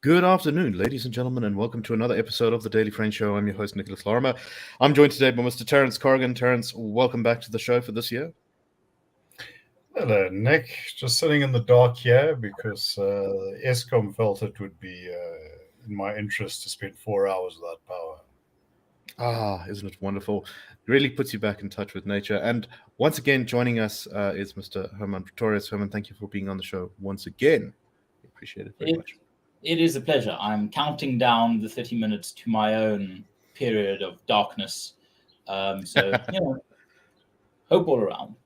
Good afternoon, ladies and gentlemen, and welcome to another episode of the Daily Friend Show. I'm your host, Nicholas Lorimer. I'm joined today by Mr. Terence Corrigan. Terence, welcome back to the show for this year. Hello, Nick. Just sitting in the dark here because Eskom felt it would be in my interest to spend 4 hours without power. Isn't it wonderful? It really puts you back in touch with nature. And once again, joining us is Mr. Hermann Pretorius. Hermann, thank you for being on the show once again. We appreciate it very much. It is a pleasure. I'm counting down the 30 minutes to my own period of darkness. Hope all around.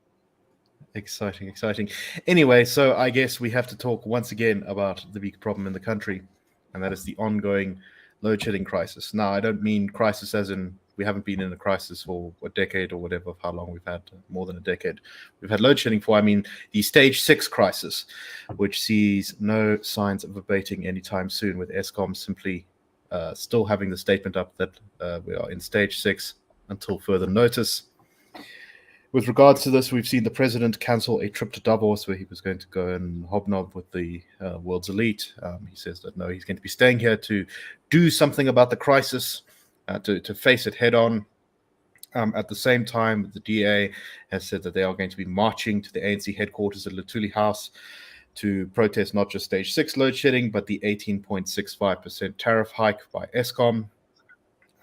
Exciting. Anyway, so I guess we have to talk once again about the big problem in the country, and that is the ongoing load shedding crisis. Now, I don't mean crisis as in we haven't been in a crisis for a decade or whatever, of how long we've had, more than a decade. We've had load shedding for, I mean, the stage 6 crisis, which sees no signs of abating anytime soon, with Eskom simply still having the statement up that we are in stage 6 until further notice. With regards to this, we've seen the president cancel a trip to Davos where he was going to go and hobnob with the world's elite. He says that no, he's going to be staying here to do something about the crisis, to face it head on. At the same time, the DA has said that they are going to be marching to the ANC headquarters at Luthuli House to protest not just stage 6 load shedding, but the 18.65% tariff hike by Eskom.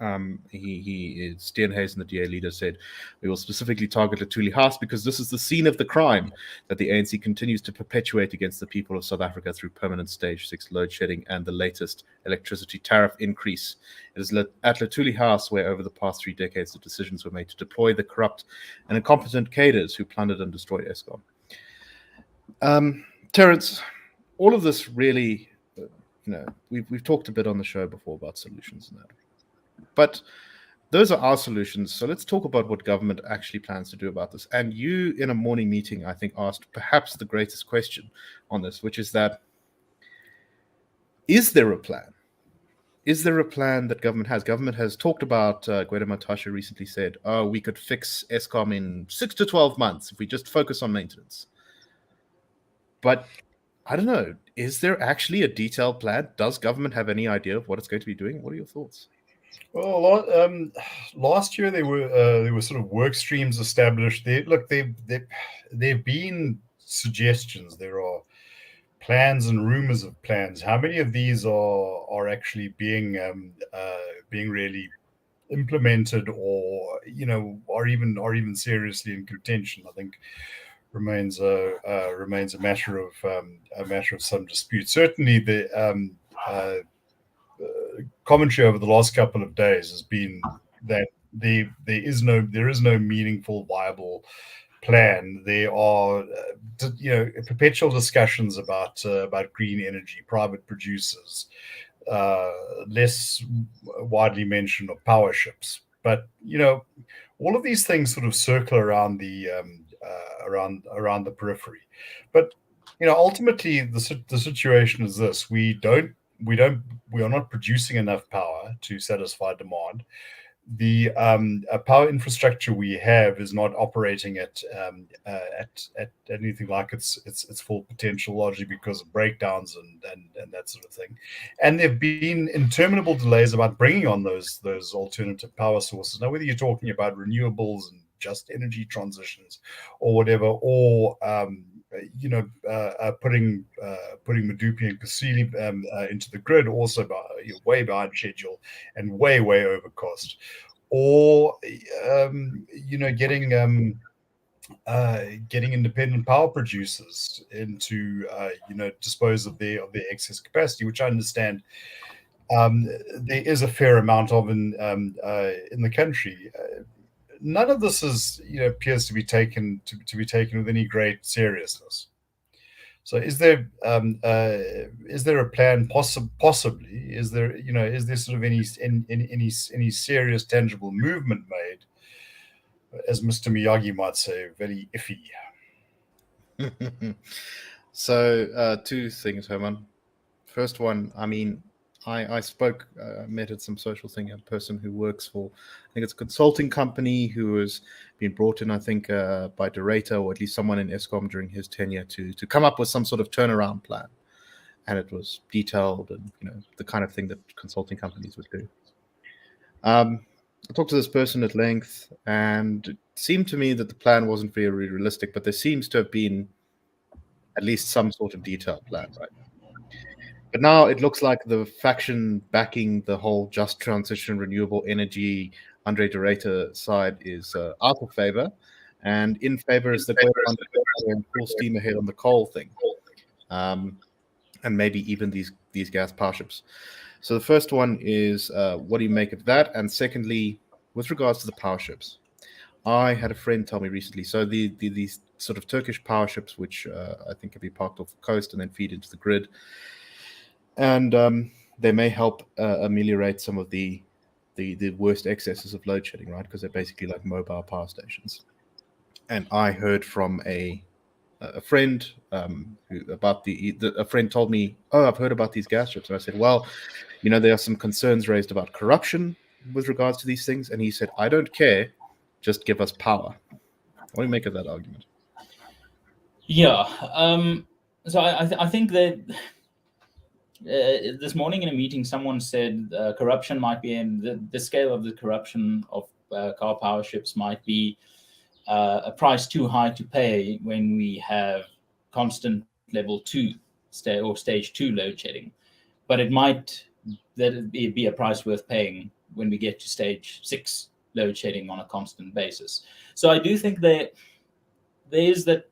Steenhuisen, the DA leader, said, "We will specifically target Luthuli House because this is the scene of the crime that the ANC continues to perpetuate against the people of South Africa through permanent stage 6 load shedding and the latest electricity tariff increase. It is at Luthuli House where over the past 3 decades the decisions were made to deploy the corrupt and incompetent cadres who plundered and destroyed Eskom." Terence, all of this really, we've talked a bit on the show before about solutions and that. But those are our solutions. So let's talk about what government actually plans to do about this. And you, in a morning meeting, I think, asked perhaps the greatest question on this, which is that, is there a plan? Is there a plan that government has? Government has talked about, Gwede Mantashe recently said, we could fix Eskom in 6 to 12 months if we just focus on maintenance. But I don't know, is there actually a detailed plan? Does government have any idea of what it's going to be doing? What are your thoughts? Well, last year there were sort of work streams established. There've been suggestions. There are plans and rumors of plans. How many of these are actually being really implemented, or are even seriously in contention? I think remains a matter of some dispute. Certainly, the commentary over the last couple of days has been that there is no meaningful, viable plan. There are perpetual discussions about green energy, private producers, less widely mentioned of power ships. But all of these things sort of circle around the around the periphery. But ultimately the situation is this: we are not producing enough power to satisfy demand. The power infrastructure we have is not operating at anything like its full potential, largely because of breakdowns and that sort of thing. And there have been interminable delays about bringing on those alternative power sources. Now, whether you're talking about renewables and just energy transitions or whatever, or putting Medupi and Kusile into the grid, also way behind schedule and way over cost, or getting independent power producers into dispose of their excess capacity, which I understand there is a fair amount of in the country. None of this appears to be taken with any great seriousness. So, is there a plan? Possibly, is there sort of any serious tangible movement made? As Mr. Miyagi might say, very iffy. So, 2 things, Herman. First one, I mean, I met at some social thing, a person who works for, I think it's a consulting company, who has been brought in, I think, by Dorata, or at least someone in Eskom during his tenure to come up with some sort of turnaround plan. and it was detailed and the kind of thing that consulting companies would do. I talked to this person at length, and it seemed to me that the plan wasn't very realistic, but there seems to have been at least some sort of detailed plan, right? But now it looks like the faction backing the whole just transition, renewable energy, Andre de Ruyter side is out of favor, and in favor is the going full steam ahead on the coal thing, and maybe even these gas power ships. So the first one is, what do you make of that? And secondly, with regards to the power ships, I had a friend tell me recently, so these sort of Turkish power ships, which I think can be parked off the coast and then feed into the grid, and they may help ameliorate some of the worst excesses of load shedding, right? Because they're basically like mobile power stations. And I heard from a friend about a friend told me, oh, I've heard about these gas ships. And I said, well, there are some concerns raised about corruption with regards to these things. And he said, I don't care, just give us power. What do you make of that argument? Yeah. So I think that this morning in a meeting, someone said corruption might be in the scale of the corruption of car power ships might be a price too high to pay when we have constant level 2 stage 2 load shedding, but it might be a price worth paying when we get to stage 6 load shedding on a constant basis. So I do think that there is that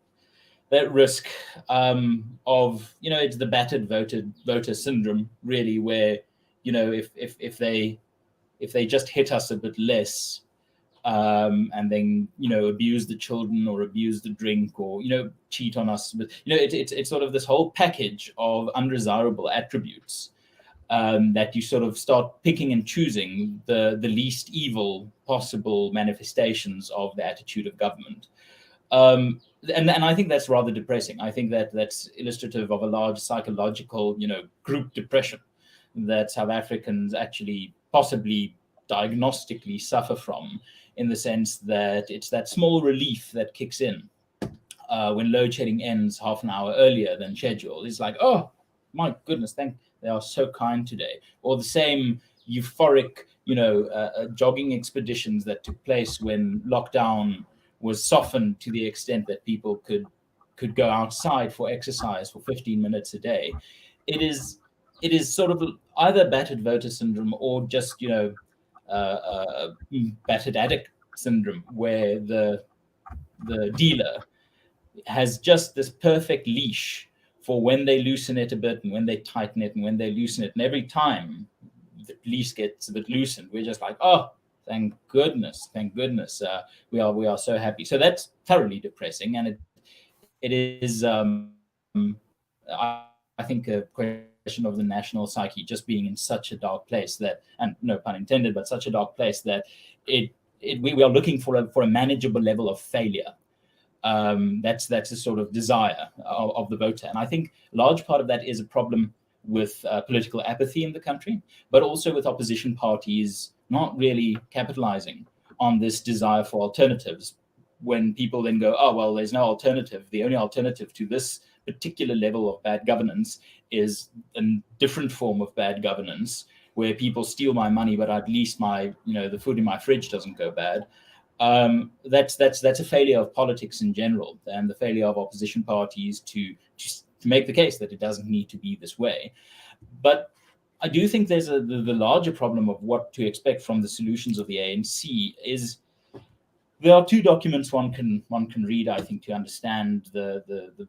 risk of it's the battered voter syndrome, really, where if they just hit us a bit less, and then abuse the children or abuse the drink or cheat on us, but it's sort of this whole package of undesirable attributes that you sort of start picking and choosing the least evil possible manifestations of the attitude of government. And I think that's rather depressing. I think that's illustrative of a large psychological group depression that South Africans actually possibly diagnostically suffer from, in the sense that it's that small relief that kicks in when load shedding ends half an hour earlier than scheduled. It's like, oh my goodness, they are so kind today. Or the same euphoric, jogging expeditions that took place when lockdown was softened to the extent that people could go outside for exercise for 15 minutes a day. It is sort of either battered voter syndrome or just battered addict syndrome, where the dealer has just this perfect leash for when they loosen it a bit and when they tighten it and when they loosen it, and every time the leash gets a bit loosened, we're just like, oh, thank goodness, we are so happy. So that's thoroughly depressing, and it is I think a question of the national psyche just being in such a dark place that, and no pun intended, but such a dark place that we are looking for a manageable level of failure. That's a sort of desire of the voter, and I think a large part of that is a problem with political apathy in the country, but also with opposition parties not really capitalizing on this desire for alternatives. When people then go, oh, well, there's no alternative. The only alternative to this particular level of bad governance is a different form of bad governance, where people steal my money, but at least the food in my fridge doesn't go bad. That's a failure of politics in general, and the failure of opposition parties to make the case that it doesn't need to be this way. But I do think there's the larger problem of what to expect from the solutions of the ANC is there are two documents one can read, I think, to understand the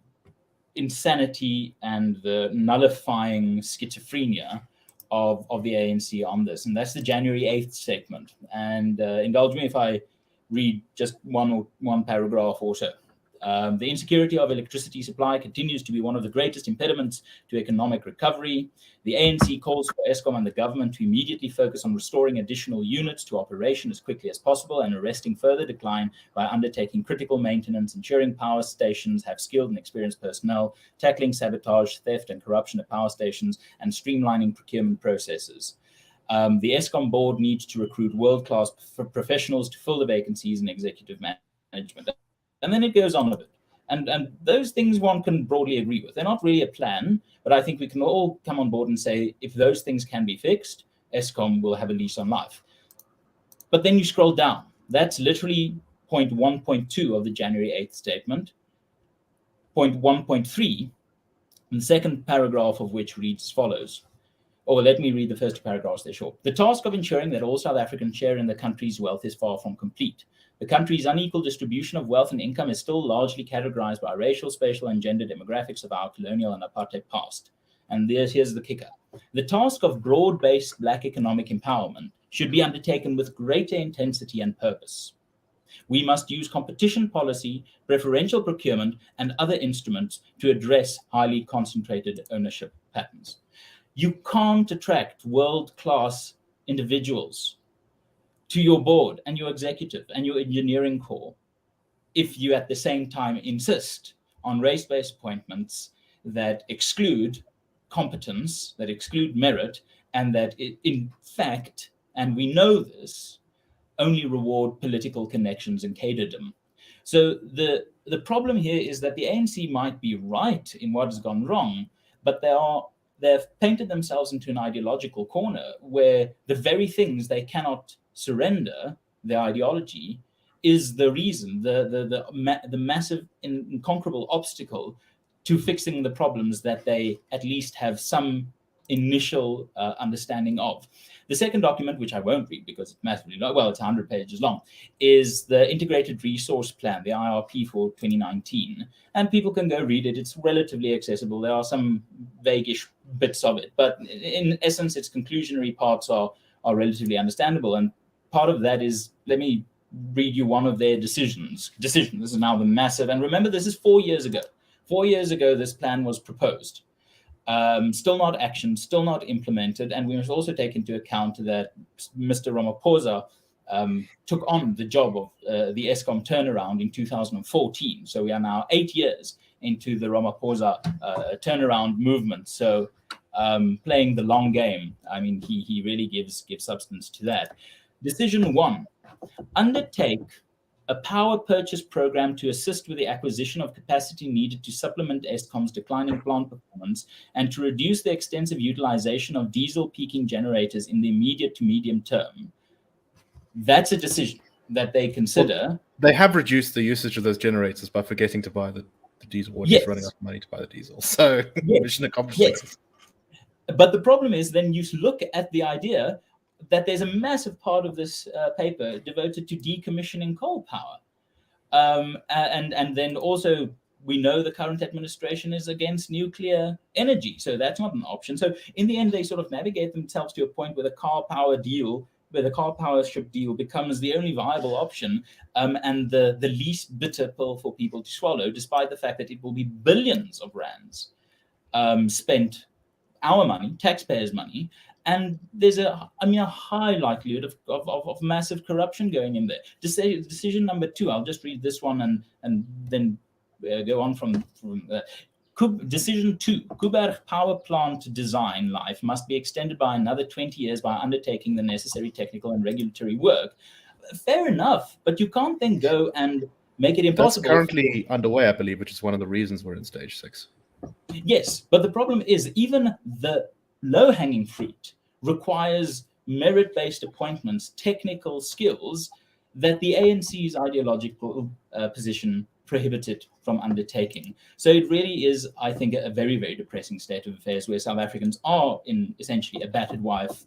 insanity and the nullifying schizophrenia of the ANC on this. And that's the January 8th statement. And indulge me if I read just one paragraph or so. The insecurity of electricity supply continues to be one of the greatest impediments to economic recovery. The ANC calls for Eskom and the government to immediately focus on restoring additional units to operation as quickly as possible and arresting further decline by undertaking critical maintenance, ensuring power stations have skilled and experienced personnel, tackling sabotage, theft, and corruption at power stations, and streamlining procurement processes. The Eskom board needs to recruit world-class professionals to fill the vacancies in executive management. And then it goes on a bit. And those things one can broadly agree with. They're not really a plan, but I think we can all come on board and say, if those things can be fixed, Eskom will have a lease on life. But then you scroll down. That's literally point 1.2 of the January 8th statement. Point 1.3, and the second paragraph of which reads as follows. Or let me read the first two paragraphs, they're short. The task of ensuring that all South Africans share in the country's wealth is far from complete. The country's unequal distribution of wealth and income is still largely categorized by racial, spatial, and gender demographics of our colonial and apartheid past. And here's the kicker. The task of broad-based Black economic empowerment should be undertaken with greater intensity and purpose. We must use competition policy, preferential procurement, and other instruments to address highly concentrated ownership patterns. You can't attract world-class individuals to your board and your executive and your engineering corps if you at the same time insist on race-based appointments that exclude competence, that exclude merit, and that in fact, and we know this, only reward political connections and cadredom. So the problem here is that the ANC might be right in what has gone wrong, but they've painted themselves into an ideological corner where the very things they cannot surrender, their ideology, is the reason, the massive inconquerable obstacle to fixing the problems that they at least have some initial understanding of. The second document, which I won't read because it's massively long, well, it's 100 pages long, is the Integrated Resource Plan, the IRP for 2019. And people can go read it. It's relatively accessible. There are some vaguish bits of it, but in essence, its conclusionary parts are relatively understandable. And part of that is, let me read you one of their decisions. This is now the massive, and remember, this is 4 years ago. 4 years ago, this plan was proposed. Still not actioned, still not implemented. And we must also take into account that Mr. Ramaphosa took on the job of the Eskom turnaround in 2014. So we are now 8 years into the Ramaphosa turnaround movement. So playing the long game, I mean, he really gives substance to that. Decision 1, undertake a power purchase program to assist with the acquisition of capacity needed to supplement Eskom's declining plant performance and to reduce the extensive utilization of diesel peaking generators in the immediate to medium term. That's a decision that they consider. Well, they have reduced the usage of those generators by forgetting to buy the diesel, or just running out of money to buy the diesel. So mission accomplished. Yes. But the problem is then you look at the idea that there's a massive part of this paper devoted to decommissioning coal power. And then also we know the current administration is against nuclear energy. So that's not an option. So in the end, they sort of navigate themselves to a point where the car power ship deal becomes the only viable option and the least bitter pill for people to swallow, despite the fact that it will be billions of rands spent, our money, taxpayers' money, and there's a high likelihood of massive corruption going in there. Decision number 2, I'll just read this one and then go on from Decision 2, Kuiberg power plant design life must be extended by another 20 years by undertaking the necessary technical and regulatory work. Fair enough, but you can't then go and make it impossible. That's currently underway, I believe, which is one of the reasons we're in stage 6. Yes, but the problem is even the low-hanging fruit requires merit-based appointments, technical skills that the ANC's ideological position prohibited from undertaking. So it really is, I think, a very, very depressing state of affairs where South Africans are in essentially a battered wife,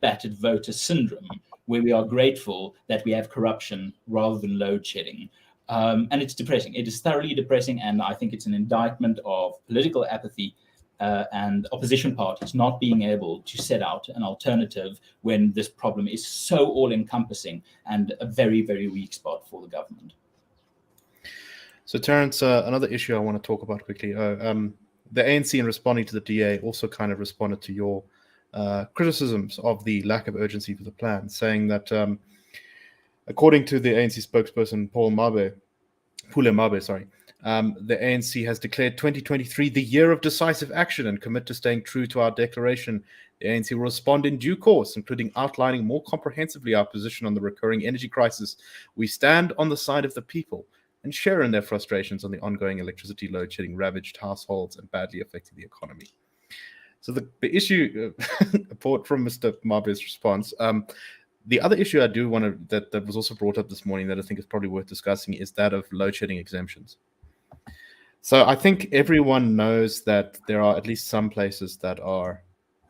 battered voter syndrome, where we are grateful that we have corruption rather than load shedding. And it's depressing. It is thoroughly depressing, and I think it's an indictment of political apathy and opposition parties not being able to set out an alternative when this problem is so all-encompassing and a very, very weak spot for the government. So, Terence, another issue I want to talk about quickly. The ANC, in responding to the DA, also kind of responded to your criticisms of the lack of urgency for the plan, saying that, according to the ANC spokesperson, Pule Mabe, the ANC has declared 2023 the year of decisive action and commit to staying true to our declaration. The ANC will respond in due course, including outlining more comprehensively our position on the recurring energy crisis. We stand on the side of the people. and share in their frustrations on the ongoing electricity load shedding ravaged households and badly affecting the economy. So the issue, apart from Mr. Marbury's response, the other issue I do want to that was also brought up this morning that I think is probably worth discussing is that of load shedding exemptions. So I think everyone knows that there are at least some places that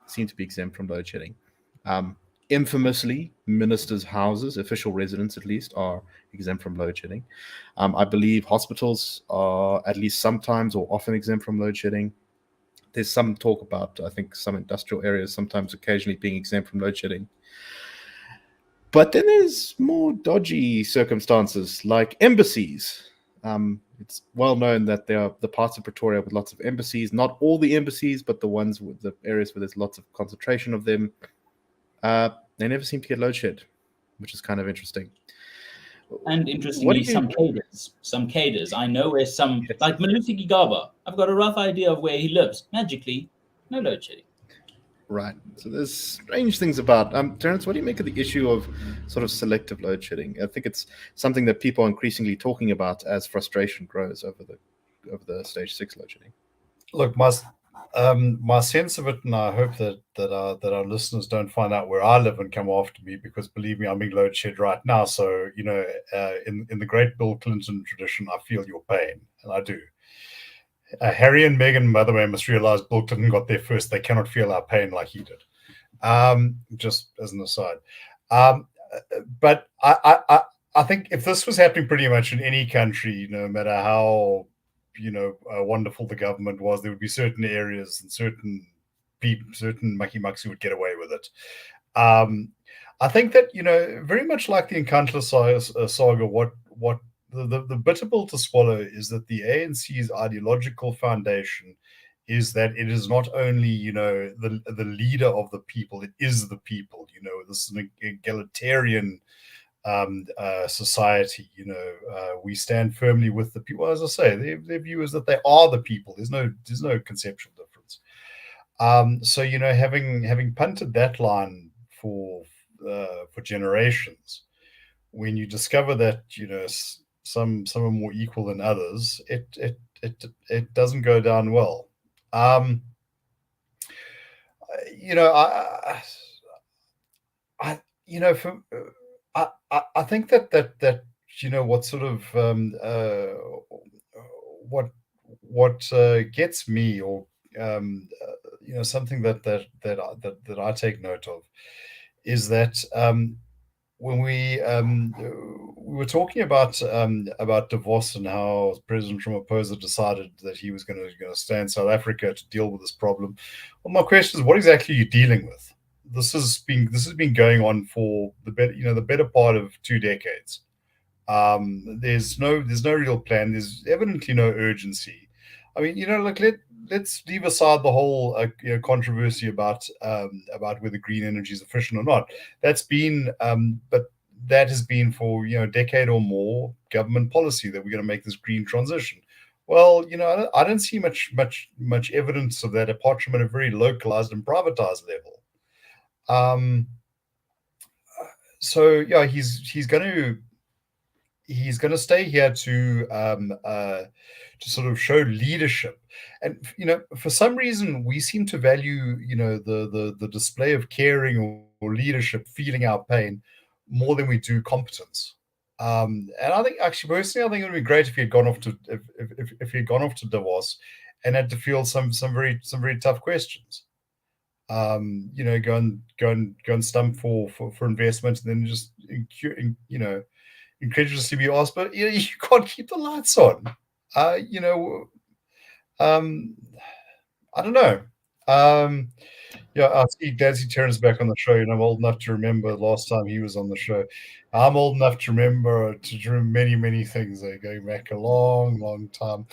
seem to be exempt from load shedding. Infamously, ministers' houses, official residents at least, are exempt from load shedding. I believe hospitals are at least sometimes or often exempt from load shedding. There's some talk about, I think, some industrial areas sometimes occasionally being exempt from load shedding. But then there's more dodgy circumstances like embassies. It's well known that there are the parts of Pretoria with lots of embassies, not all the embassies, but the ones with the areas where there's lots of concentration of them. They never seem to get load shed, which is kind of interesting. And interestingly, some cadres. I know where some, like Malusi Gigaba, I've got a rough idea of where he lives. Magically, no load shedding. Right. So there's strange things about. Terence, what do you make of the issue of sort of selective load shedding? I think it's something that people are increasingly talking about as frustration grows over the stage 6 load shedding. Look, my sense of it, and I hope that our listeners don't find out where I live and come after me, because believe me, I'm being load shed right now. So in the great Bill Clinton tradition, I feel your pain, and I do. Harry and Meghan, by the way, must realize Bill Clinton got there first. They cannot feel our pain like he did. Just as an aside. But I think if this was happening pretty much in any country, no matter how wonderful the government was, there would be certain areas and certain people, certain mucky-mucks who would get away with it. I think that, very much like the Nkandla saga, what the bitter pill to swallow is that the ANC's ideological foundation is that it is not only, the leader of the people, it is the people. This is an egalitarian society. We stand firmly with the people. As I say, their view is that they are the people. There's no conceptual difference. So having punted that line for generations, when you discover that some are more equal than others, it doesn't go down well. I think that what sort of what gets me, or something that I take note of, is that when we were talking about Davos and how President Ramaphosa decided that he was going to stay in South Africa to deal with this problem. Well, my question is, what exactly are you dealing with? This has been going on for the better part of 2 decades. There's no real plan. There's evidently no urgency. I mean, let's leave aside the whole controversy about whether green energy is efficient or not. That's been, but that has been for a decade or more government policy that we're going to make this green transition. Well, I don't see much evidence of that, apart from at a very localized and privatized level. So yeah, he's going to stay here to sort of show leadership. And for some reason we seem to value the display of caring or leadership, feeling our pain, more than we do competence. And I think, actually, personally, I think it would be great if he had gone off to if he had gone off to Davos and had to field some very tough questions. Go and stump for investment, and then just incredulously be asked, but you can't keep the lights on. I don't know. I see Terence back on the show, and I'm old enough to remember the last time he was on the show. I'm old enough to remember many things. Going back a long time.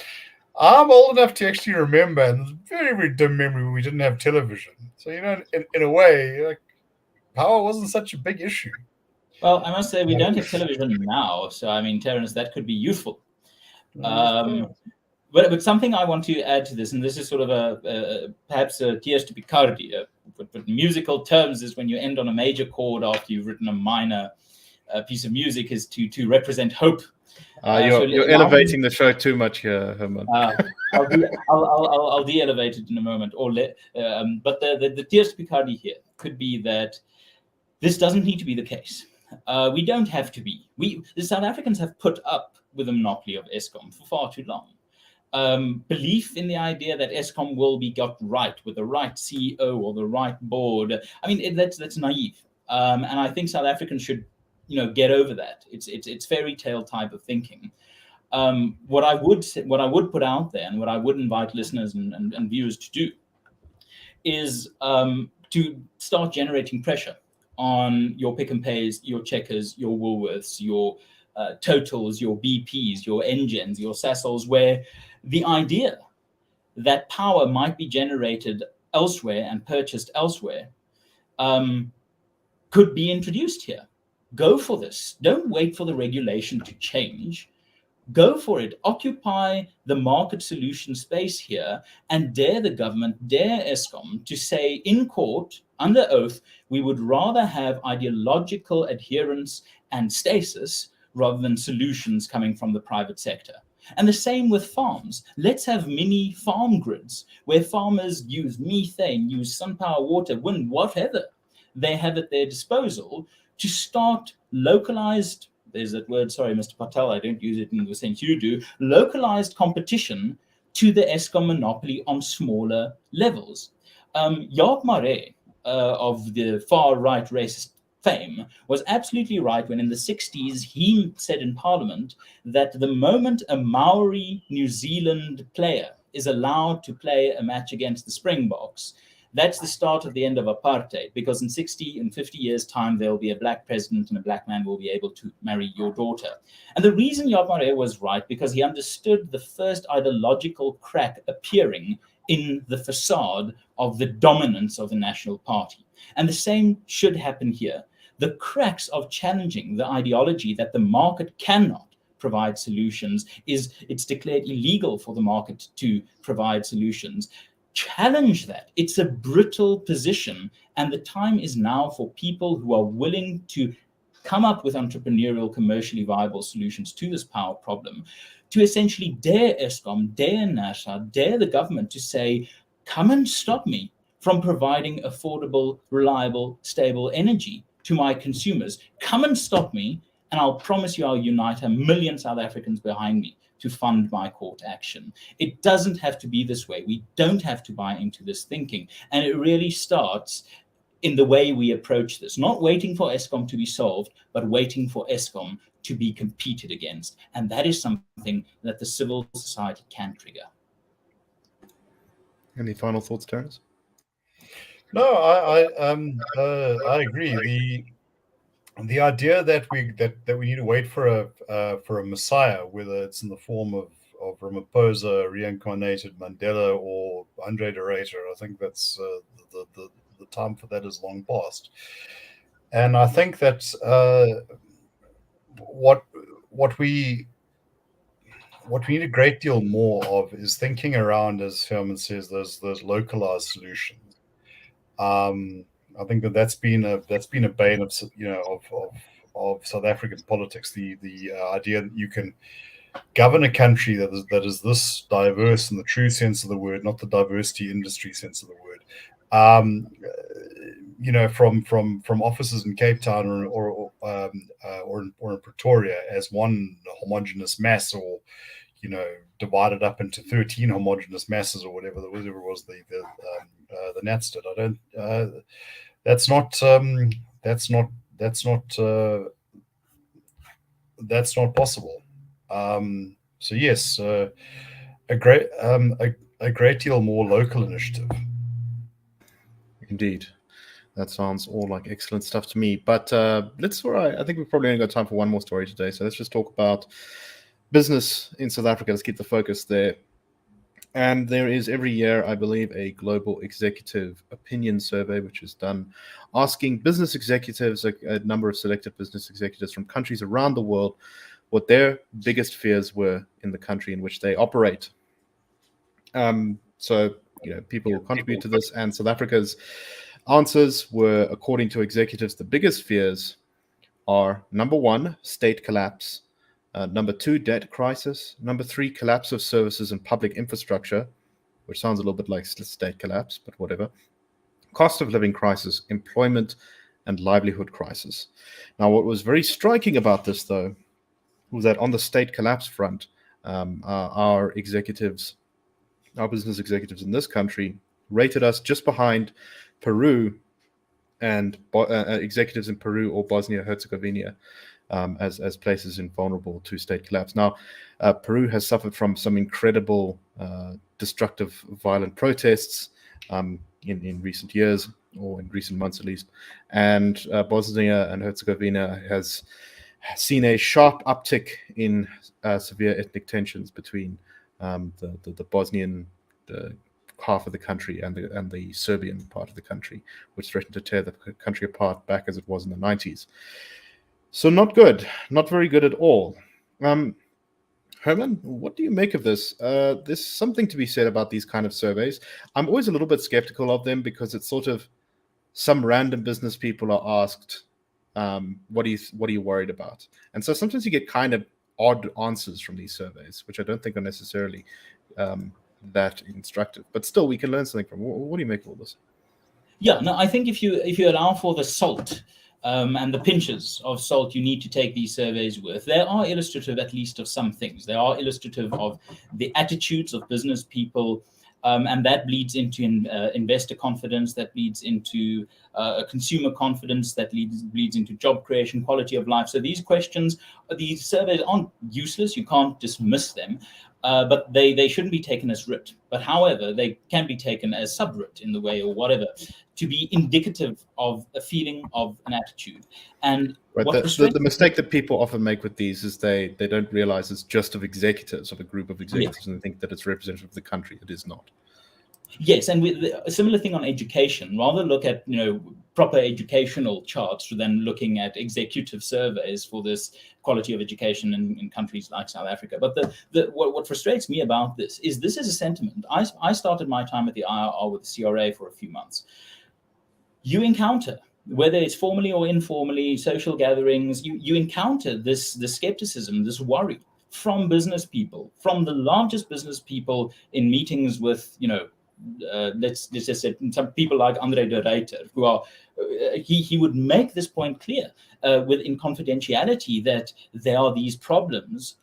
I'm old enough to actually remember, and it's very, very dim memory, when we didn't have television. So, in a way, power wasn't such a big issue. Well, I must say, we don't have television now. So, I mean, Terence, that could be useful. But something I want to add to this, and this is sort of perhaps a tierce to Picardi, but musical terms, is when you end on a major chord after you've written a minor piece of music is to represent hope. You're elevating the show too much here, Herman. I'll de-elevate it in a moment. But the tierce Picardy here could be that this doesn't need to be the case. We don't have to be. The South Africans have put up with the monopoly of Eskom for far too long. Belief in the idea that Eskom will be got right with the right CEO or the right board. I mean, that's naive. And I think South Africans should, get over that. It's fairy tale type of thinking. What I would put out there, and what I would invite listeners and viewers to do, is to start generating pressure on your Pick and Pays, your Checkers, your Woolworths, your Totals, your BPs, your Engens, your Sasols, where the idea that power might be generated elsewhere and purchased elsewhere could be introduced here. Go for this. Don't wait for the regulation to change. Go for it. Occupy the market solution space here and dare the government, dare Eskom to say in court, under oath, we would rather have ideological adherence and stasis rather than solutions coming from the private sector. And the same with farms. Let's have mini farm grids where farmers use methane, use sun power, water, wind, whatever they have at their disposal to start localized, there's that word, sorry, Mr. Patel, I don't use it in the sense you do, localized competition to the Eskom monopoly on smaller levels. Jaap Maree of the far-right racist fame was absolutely right when in the 60s he said in Parliament that the moment a Maori New Zealand player is allowed to play a match against the Springboks, that's the start of the end of apartheid, because in 60 and 50 years' time, there will be a black president and a black man will be able to marry your daughter. And the reason Jaap Maree was right, because he understood the first ideological crack appearing in the facade of the dominance of the National Party. And the same should happen here. The cracks of challenging the ideology that the market cannot provide solutions it's declared illegal for the market to provide solutions. Challenge that. It's a brittle position, and the time is now for people who are willing to come up with entrepreneurial, commercially viable solutions to this power problem, to essentially dare Eskom, dare NASA, dare the government to say, come and stop me from providing affordable, reliable, stable energy to my consumers. Come and stop me, and I'll promise you I'll unite 1 million South Africans behind me to fund my court action. It doesn't have to be this way. We don't have to buy into this thinking. And it really starts in the way we approach this, not waiting for Eskom to be solved, but waiting for Eskom to be competed against. And that is something that the civil society can trigger. Any final thoughts, Terence? No, I agree. The idea that we need to wait for a messiah, whether it's in the form of Ramaphosa, reincarnated Mandela, or Andre de Ruyter, I think that's the time for that is long past. And I think that what we need a great deal more of is thinking around, as Hermann says, those localized solutions. I think that's been a bane of South African politics. The idea that you can govern a country that is this diverse in the true sense of the word, not the diversity industry sense of the word. From offices in Cape Town or in Pretoria as one homogeneous mass, or divided up into 13 homogeneous masses, or whatever was the Nats did. I don't. That's not possible. So yes, a great deal more local initiative. Indeed. That sounds all like excellent stuff to me. But I think we've probably only got time for one more story today. So let's just talk about business in South Africa. Let's keep the focus there. And there is every year, I believe, a global executive opinion survey, which is done asking business executives, a number of selected business executives from countries around the world, what their biggest fears were in the country in which they operate. So people contribute to this, and South Africa's answers were, according to executives, the biggest fears are number 1, state collapse, number 2, debt crisis, number 3, collapse of services and public infrastructure, which sounds a little bit like state collapse, but whatever, cost of living crisis, employment and livelihood crisis. Now, what was very striking about this, though, was that on the state collapse front, our executives, our business executives in this country, rated us just behind Peru and executives in Peru or Bosnia-Herzegovina as places invulnerable to state collapse. Now, Peru has suffered from some incredible destructive, violent protests in recent years, or in recent months at least, and Bosnia and Herzegovina has seen a sharp uptick in severe ethnic tensions between the Bosnian half of the country and the Serbian part of the country, which threatened to tear the country apart back as it was in the 90s. So not good, not very good at all. Hermann, what do you make of this? There's something to be said about these kind of surveys. I'm always a little bit skeptical of them because it's sort of some random business people are asked, what are you worried about? And so sometimes you get kind of odd answers from these surveys, which I don't think are necessarily that instructive. But still, we can learn something from. What do you make of all this? Yeah, no, I think if you allow for the salt and the pinches of salt you need to take these surveys with, they are illustrative at least of some things. They are illustrative of the attitudes of business people, and that bleeds into investor confidence, that bleeds into consumer confidence, that bleeds into job creation, quality of life. So these questions, these surveys aren't useless. You can't dismiss them. But they shouldn't be taken as writ. But however, they can be taken as sub-writ in the way or whatever, to be indicative of a feeling of an attitude. And right, the mistake that people often make with these is they don't realize it's just of executives, of a group of executives, and they think that it's representative of the country. It is not. Yes, and with a similar thing on education. Rather look at proper educational charts than looking at executive surveys for this quality of education in countries like South Africa. But what frustrates me about this is a sentiment. I started my time at the IRR with the CRA for a few months. You encounter, whether it's formally or informally, social gatherings, you encounter this skepticism, this worry from business people, from the largest business people in meetings with let's just say some people like Andre de Ruyter, who are he would make this point clear in confidentiality that there are these problems,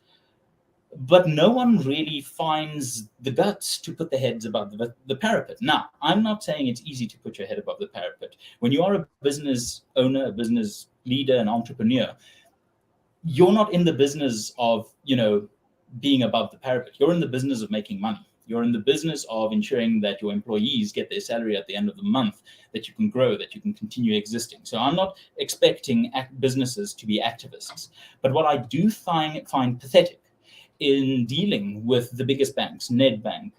but no one really finds the guts to put their heads above the parapet. Now, I'm not saying it's easy to put your head above the parapet. When you are a business owner, a business leader, an entrepreneur, you're not in the business of being above the parapet. You're in the business of making money. You're in the business of ensuring that your employees get their salary at the end of the month, that you can grow, that you can continue existing. So I'm not expecting businesses to be activists. But what I do find pathetic in dealing with the biggest banks, Nedbank,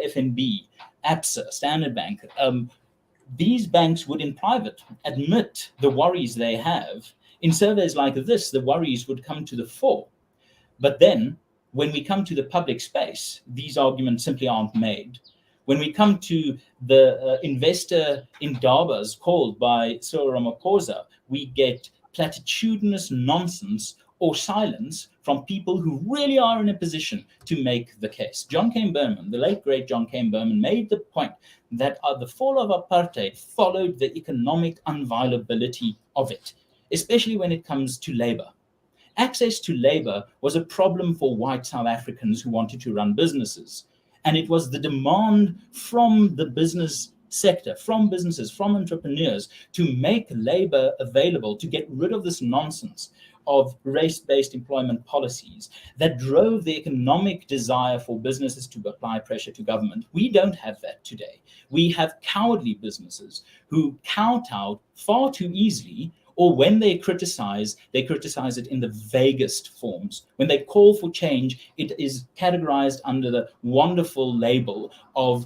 FNB, ABSA, Standard Bank, these banks would in private admit the worries they have. In surveys like this, the worries would come to the fore. But then when we come to the public space, these arguments simply aren't made. When we come to the investor indabas called by Cyril Ramaphosa, we get platitudinous nonsense or silence from people who really are in a position to make the case. John Cain Berman, the late great John Cain Berman, made the point that the fall of apartheid followed the economic unviability of it, especially when it comes to labor. Access to labor was a problem for white South Africans who wanted to run businesses. And it was the demand from the business sector, from businesses, from entrepreneurs, to make labor available, to get rid of this nonsense of race-based employment policies that drove the economic desire for businesses to apply pressure to government. We don't have that today. We have cowardly businesses who kowtow far too easily, or when they criticize it in the vaguest forms. When they call for change, it is categorized under the wonderful label of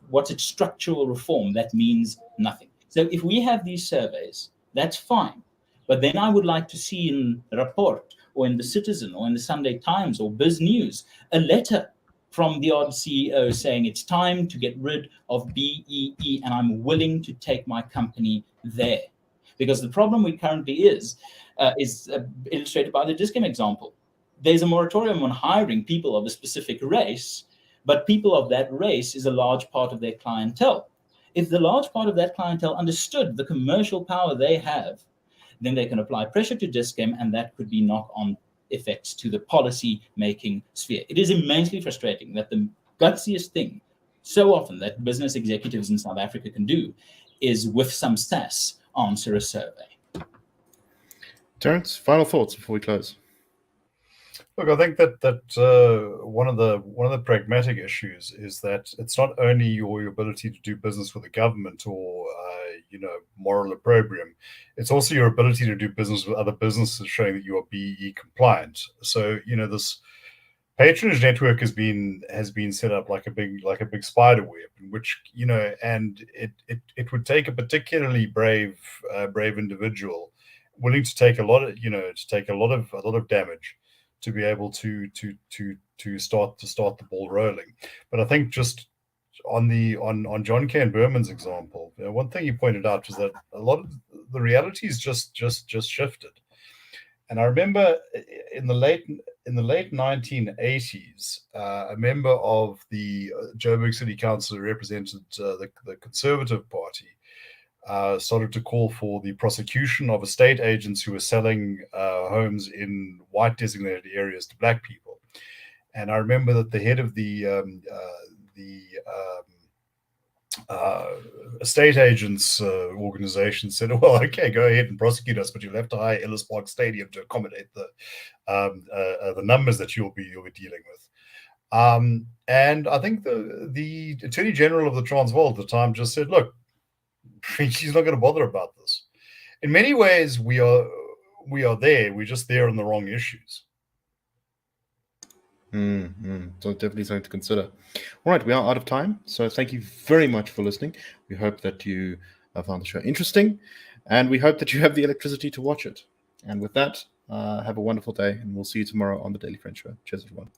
what's it, structural reform. That means nothing. So if we have these surveys, that's fine. But then I would like to see in the report or in the Citizen or in the Sunday Times or Biz News a letter from the odd CEO saying it's time to get rid of BEE and I'm willing to take my company there. Because the problem we currently is illustrated by the Discom example. There's a moratorium on hiring people of a specific race, but people of that race is a large part of their clientele. If the large part of that clientele understood the commercial power they have, then they can apply pressure to Discom, and that could be knock-on effects to the policy-making sphere. It is immensely frustrating that the gutsiest thing so often that business executives in South Africa can do is, with some sass, answer a survey. Terence, final thoughts before we close. Look, I think that one of the pragmatic issues is that it's not only your ability to do business with the government or moral opprobrium, it's also your ability to do business with other businesses, showing that you are BEE compliant. So this patronage network has been set up like a big spider web, in which and it would take a particularly brave individual willing to take a lot of damage to be able to start the ball rolling. But I think just on John K. and Berman's example, one thing he pointed out was that a lot of the realities just shifted. And I remember in the late 1980s, a member of the Joburg City Council who represented the Conservative Party started to call for the prosecution of estate agents who were selling homes in white designated areas to black people. And I remember that the head of the estate agents organization said, well, okay, go ahead and prosecute us, but you'll have to hire Ellis Park Stadium to accommodate the numbers that you'll be dealing with. And I think the Attorney General of the Transvaal at the time just said, look, she's not going to bother about this. In many ways, we are there. We're just there on the wrong issues. So definitely something to consider. All right, we are out of time. So thank you very much for listening. We hope that you found the show interesting, and we hope that you have the electricity to watch it. And with that, have a wonderful day, and we'll see you tomorrow on the Daily French Show. Cheers, everyone.